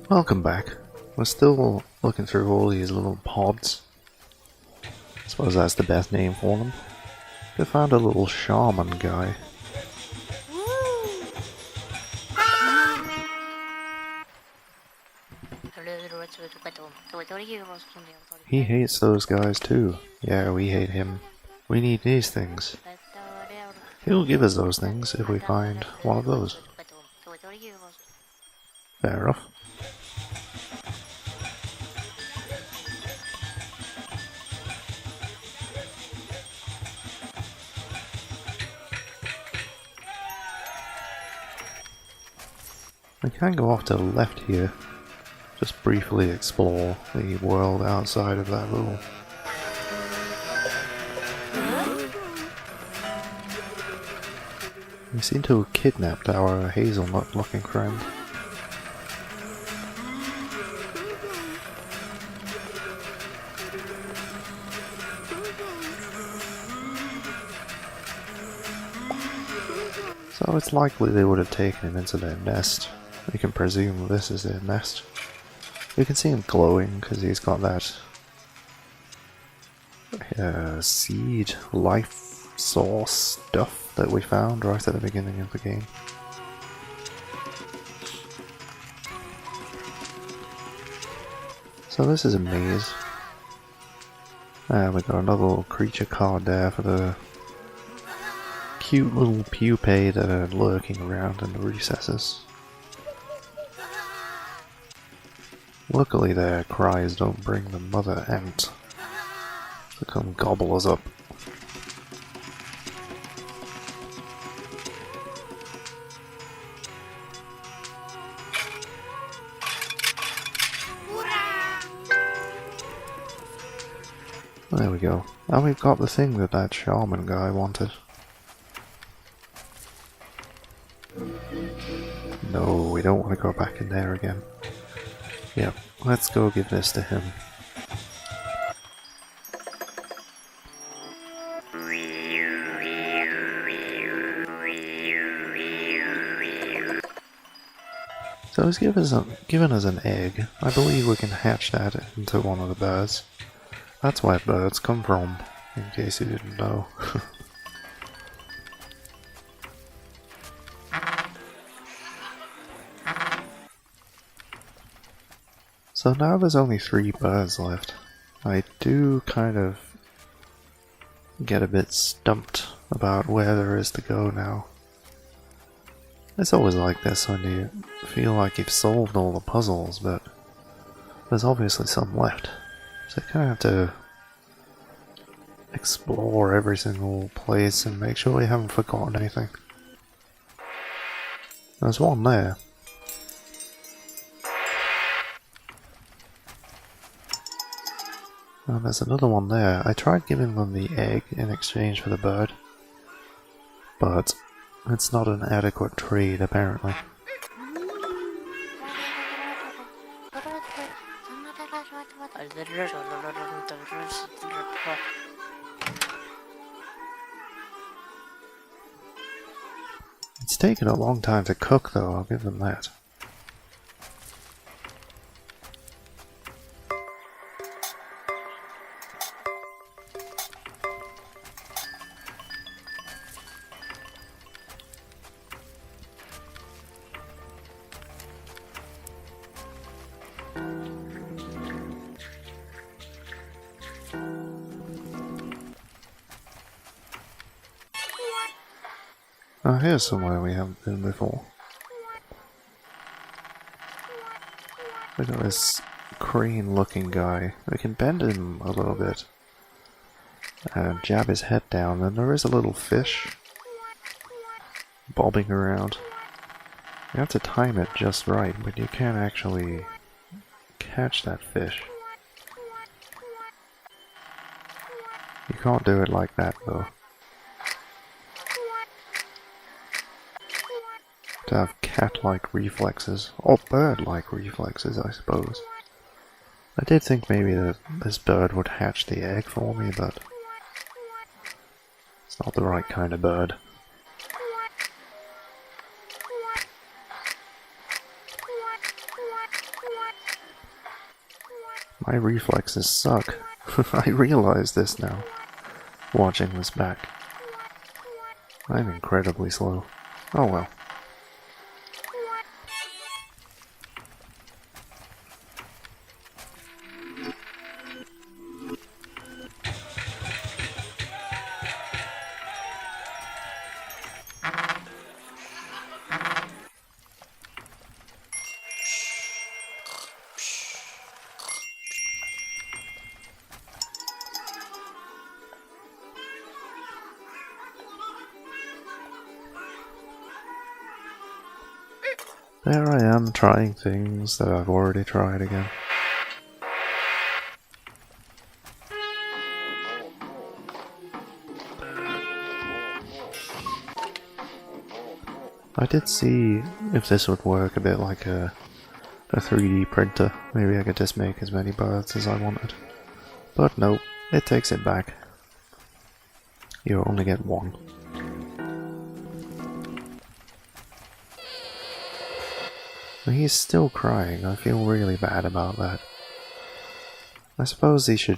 Welcome back. We're still looking through all these little pods. I suppose that's the best name for them. We found a little shaman guy. He hates those guys too. Yeah, we hate him. We need these things. He'll give us those things if we find one of those. Fair enough. We can go off to the left here. Just briefly explore the world outside of that little... We seem to have kidnapped our hazelnut-looking friend. So it's likely they would have taken him into their nest. We can presume this is their nest. We can see him glowing because he's got that seed life source stuff that we found right at the beginning of the game. So this is a maze. And we got another little creature card there for the cute little pupae that are lurking around in the recesses. Luckily their cries don't bring the mother ant to come gobble us up. There we go. And we've got the thing that that shaman guy wanted. No, we don't want to go back in there again. Yep, let's go give this to him. So he's given us an egg. I believe we can hatch that into one of the birds. That's where birds come from, in case you didn't know. So now there's only 3 birds left. I do kind of get a bit stumped about where there is to go now. It's always like this when you feel like you've solved all the puzzles, but there's obviously some left. So you kind of have to explore every single place and make sure you haven't forgotten anything. There's one there. And there's another one there. I tried giving them the egg in exchange for the bird, but it's not an adequate trade apparently. It's taken a long time to cook though, I'll give them that. Oh, here's somewhere we haven't been before. Look at this crane looking guy. We can bend him a little bit. Jab his head down, and there is a little fish bobbing around. You have to time it just right, but you can't actually catch that fish. You can't do it like that though. To have cat-like reflexes, or bird-like reflexes, I suppose. I did think maybe that this bird would hatch the egg for me, but it's not the right kind of bird. My reflexes suck. I realize this now, watching this back. I'm incredibly slow. Oh well. There I am, trying things that I've already tried again. I did see if this would work a bit like a 3D printer. Maybe I could just make as many birds as I wanted. But no, it takes it back. You only get one. He's still crying. I feel really bad about that. I suppose he should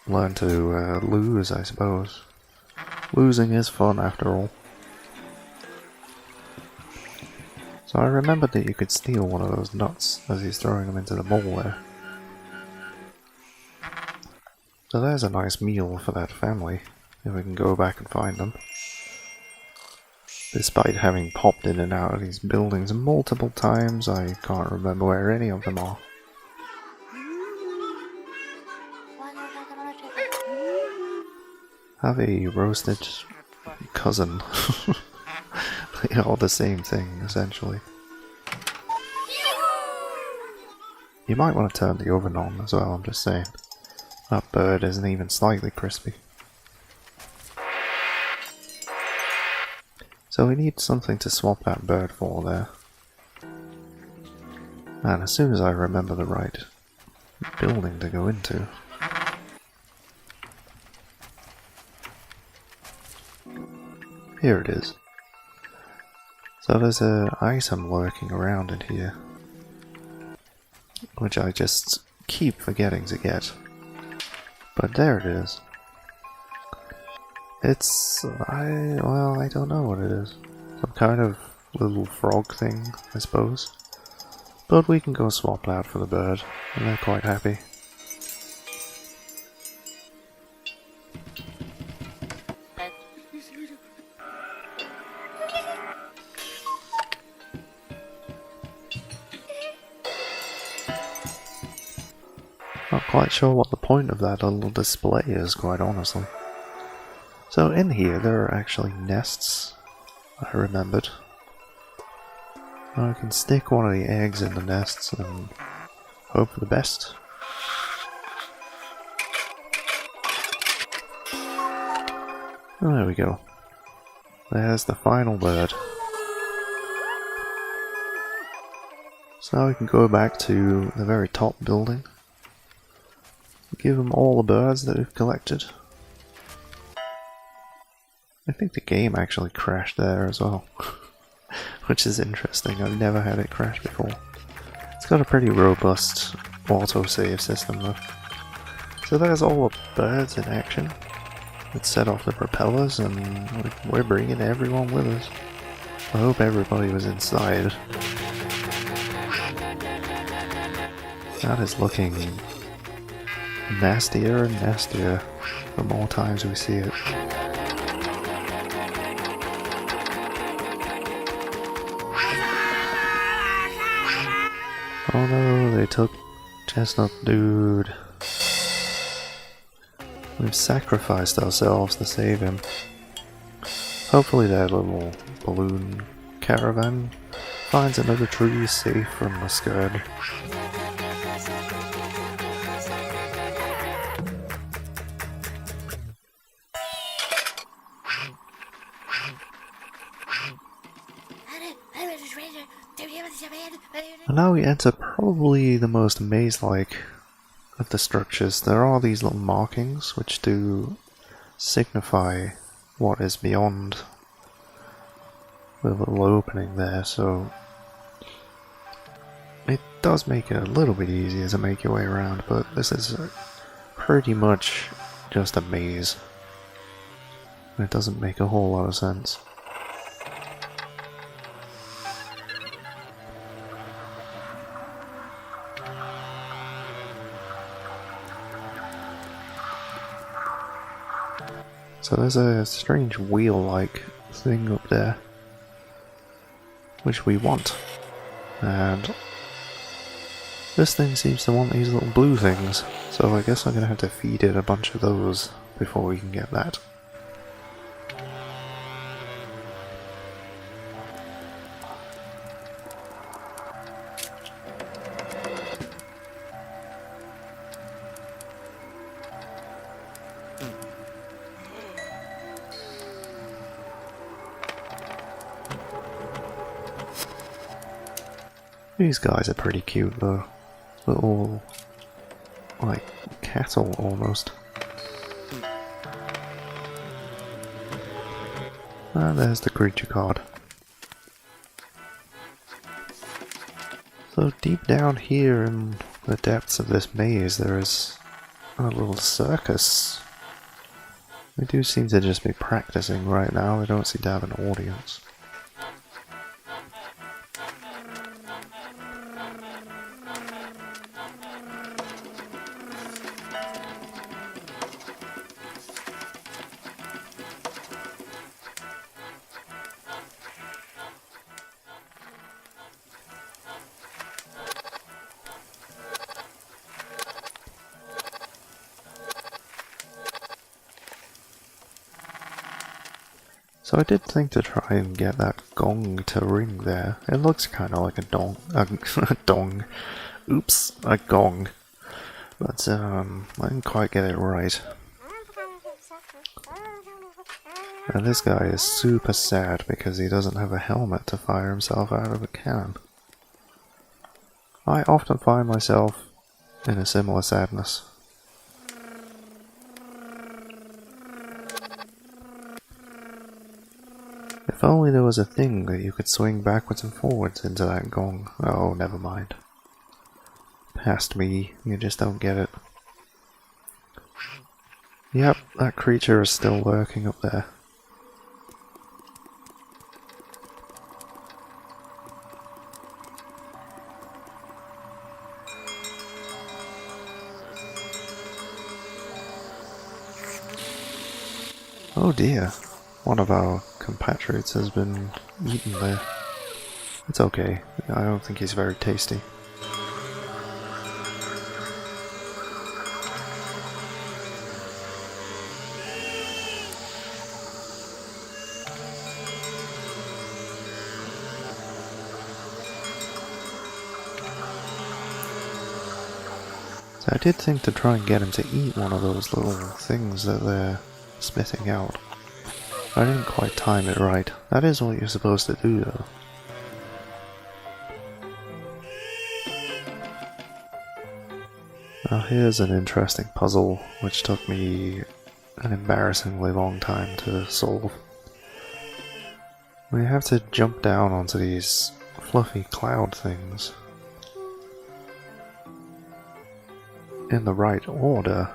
learn to lose, I suppose. Losing is fun after all. So I remembered that you could steal one of those nuts as he's throwing them into the bowl there. So there's a nice meal for that family, if we can go back and find them. Despite having popped in and out of these buildings multiple times, I can't remember where any of them are. Have a roasted cousin. They're all the same thing, essentially. You might want to turn the oven on as well, I'm just saying. That bird isn't even slightly crispy. So we need something to swap that bird for there. And as soon as I remember the right building to go into... Here it is. So there's an item lurking around in here, which I just keep forgetting to get. But there it is. It's... I don't know what it is. Some kind of little frog thing, I suppose. But we can go swap that for the bird, and they're quite happy. Not quite sure what the point of that little display is, quite honestly. So in here there are actually nests, I remembered. I can stick one of the eggs in the nests and hope for the best. Oh, there we go. There's the final bird. So now we can go back to the very top building. Give them all the birds that we've collected. I think the game actually crashed there as well. Which is interesting, I've never had it crash before. It's got a pretty robust autosave system though. So there's all the birds in action. Let's set off the propellers and we're bringing everyone with us. I hope everybody was inside. That is looking nastier and nastier the more times we see it. Oh no, they took Chestnut Dude. We've sacrificed ourselves to save him. Hopefully that little balloon caravan finds another tree safe from the scud. And now we enter probably the most maze-like of the structures. There are these little markings which do signify what is beyond the little opening there, so it does make it a little bit easier to make your way around, but this is pretty much just a maze. It doesn't make a whole lot of sense. So there's a strange wheel-like thing up there, which we want. And this thing seems to want these little blue things, so I guess I'm gonna have to feed it a bunch of those before we can get that. These guys are pretty cute though. Little, like, cattle almost. And there's the creature card. So deep down here in the depths of this maze there is a little circus. They do seem to just be practicing right now, they don't seem to have an audience. So I did think to try and get that gong to ring there. It looks kind of like a dong. A dong. Oops, a gong. But I didn't quite get it right. And this guy is super sad because he doesn't have a helmet to fire himself out of a cannon. I often find myself in a similar sadness. If only there was a thing that you could swing backwards and forwards into that gong. Oh, never mind. Past me, you just don't get it. Yep, that creature is still lurking up there. Oh dear, one of our compatriots has been eaten there. It's okay, I don't think he's very tasty. So I did think to try and get him to eat one of those little things that they're spitting out. I didn't quite time it right. That is what you're supposed to do though. Now here's an interesting puzzle which took me an embarrassingly long time to solve. We have to jump down onto these fluffy cloud things in the right order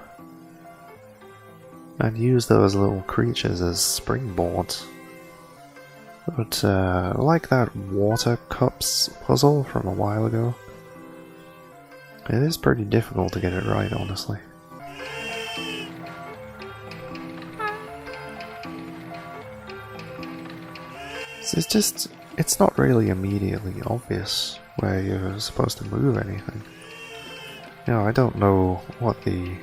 and use those little creatures as springboards. But like that water cups puzzle from a while ago, it is pretty difficult to get it right, honestly. It's not really immediately obvious where you're supposed to move anything. You know, I don't know what the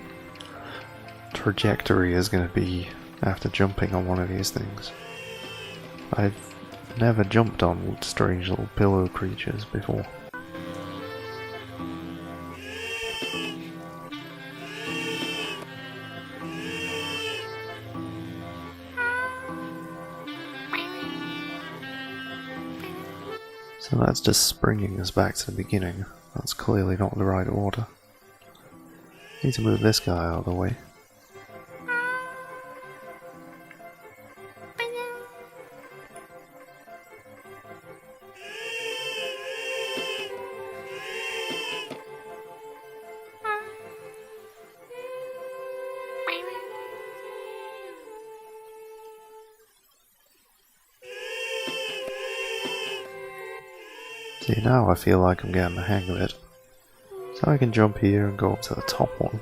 trajectory is going to be after jumping on one of these things. I've never jumped on strange little pillow creatures before. So that's just springing us back to the beginning. That's clearly not the right order. Need to move this guy out of the way. See, now I feel like I'm getting the hang of it. So I can jump here and go up to the top one.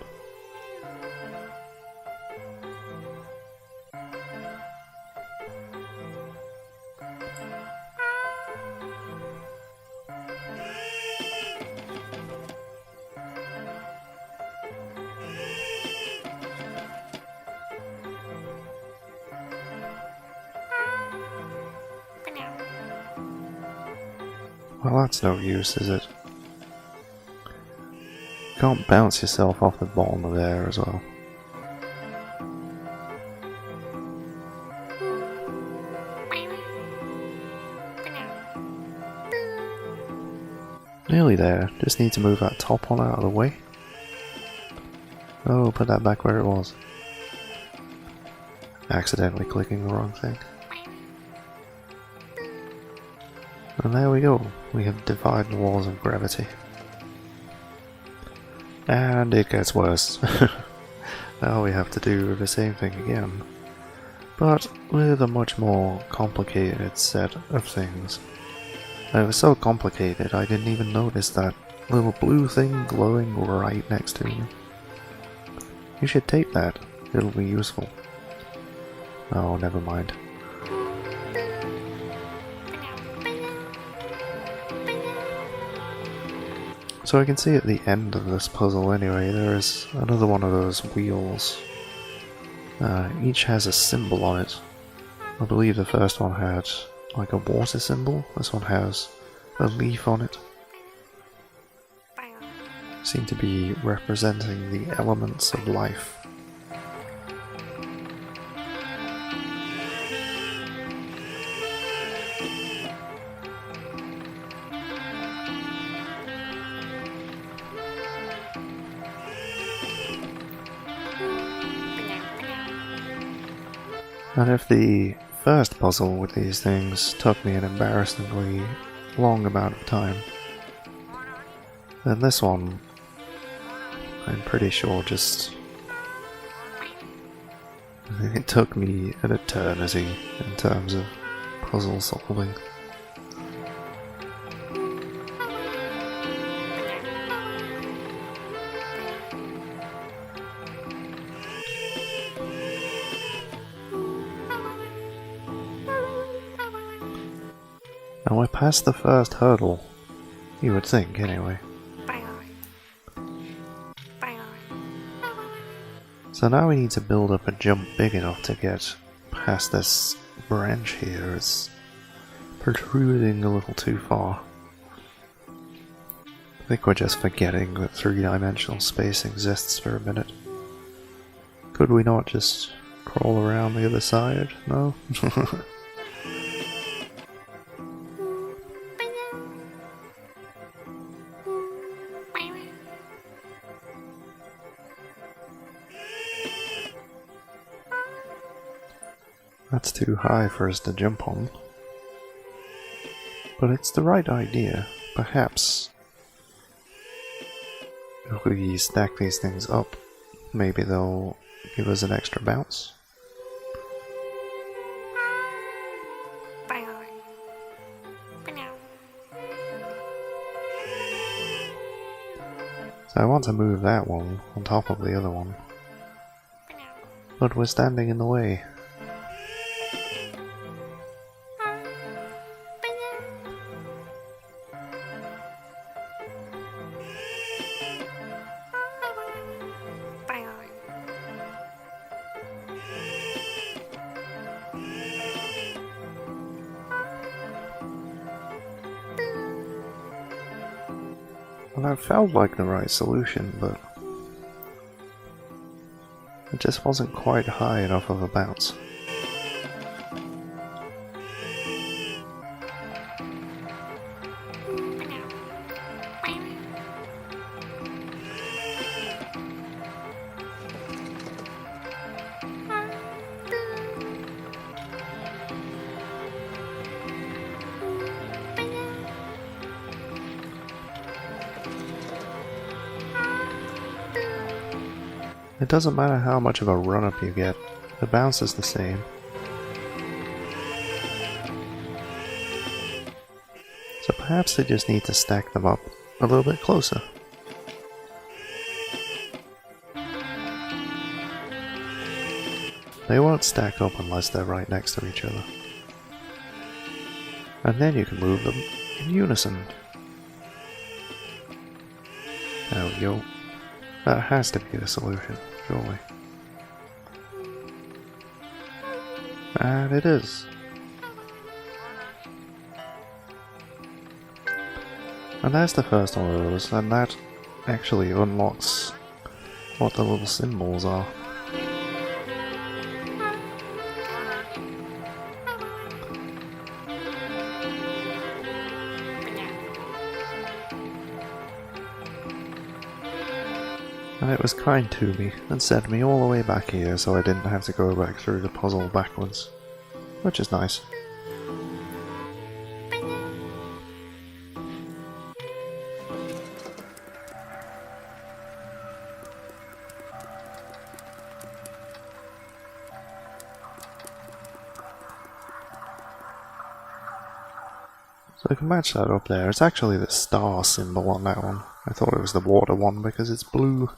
Well, that's no use, is it? You can't bounce yourself off the bottom of there as well. Nearly there, just need to move that top one out of the way. Oh, put that back where it was. Accidentally clicking the wrong thing. And there we go, we have defied the walls of gravity. And it gets worse. Now we have to do the same thing again, but with a much more complicated set of things. And it was so complicated I didn't even notice that little blue thing glowing right next to me. You should tape that, it'll be useful. Oh, never mind. So I can see at the end of this puzzle anyway, there is another one of those wheels. Each has a symbol on it. I believe the first one had like a water symbol, this one has a leaf on it. Seem to be representing the elements of life. And if the first puzzle with these things took me an embarrassingly long amount of time, then this one, I'm pretty sure just... it took me an eternity in terms of puzzle solving. And we're past the first hurdle, you would think anyway. So now we need to build up a jump big enough to get past this branch here. It's protruding a little too far. I think we're just forgetting that three-dimensional space exists for a minute. Could we not just crawl around the other side? No? That's too high for us to jump on. But it's the right idea. Perhaps if we stack these things up, maybe they'll give us an extra bounce. So I want to move that one on top of the other one, but we're standing in the way. Well, that felt like the right solution, but it just wasn't quite high enough of a bounce. It doesn't matter how much of a run-up you get, the bounce is the same. So perhaps they just need to stack them up a little bit closer. They won't stack up unless they're right next to each other. And then you can move them in unison. There we go. That has to be the solution, surely. And it is. And that's the first one of those, and that actually unlocks what the little symbols are. And it was kind to me, and sent me all the way back here so I didn't have to go back through the puzzle backwards. Which is nice. So I can match that up there. It's actually the star symbol on that one. I thought it was the water one because it's blue.